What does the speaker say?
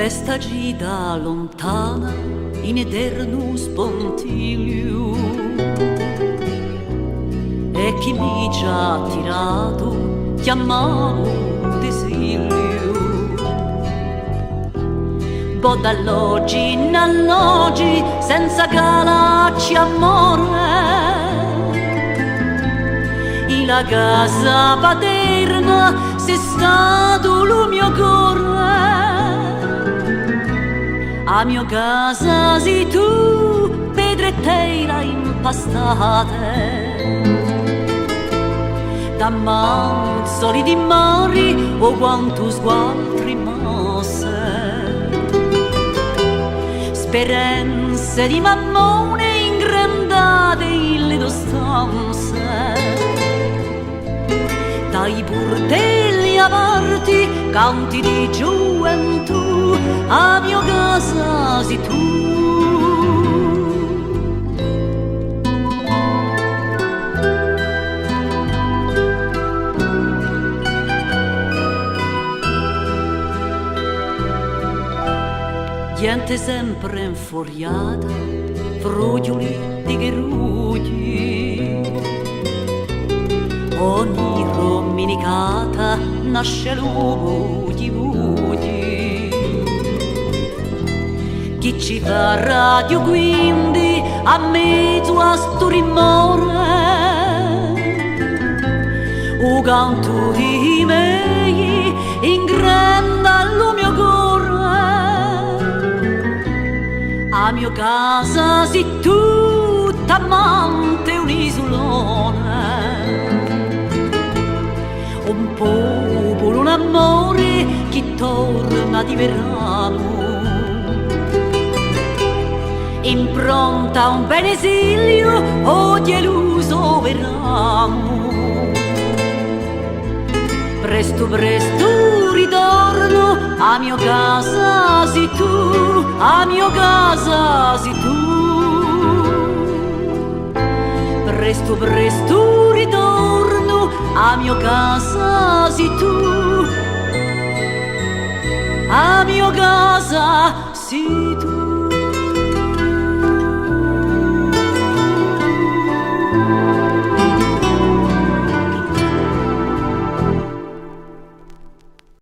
questa gita lontana in eterno spontilio, e chi mi ci ha tirato chiamavo desiglio. Bo dall'oggi in alloggi senza calacci amore, in la casa paterna sei stato lo mio cuore. A mio casa sei tu, pedre e tela impastate, da manzoli di mari o quanto sguardi mosse, speranze di mammone ingrandate in le stanze, dai bordelli aperti, canti di gioventù, a mio casa sei tu. Gente sempre infuriata, frugioli di gerugli, ogni domenicata nasce l'ugli ugli. Chi ci fa radio quindi a mezzo a sto rimore, o canto di miei in grande allo mio cuore. A mio casa sei tutta amante un'isolone, un popolo, un amore che torna di verano, impronta un bel esilio o deluso verano. Presto presto ritorno, a mio casa sei tu, a mio casa sei tu. Presto presto ritorno, a mio casa sei tu, a mio casa sei tu.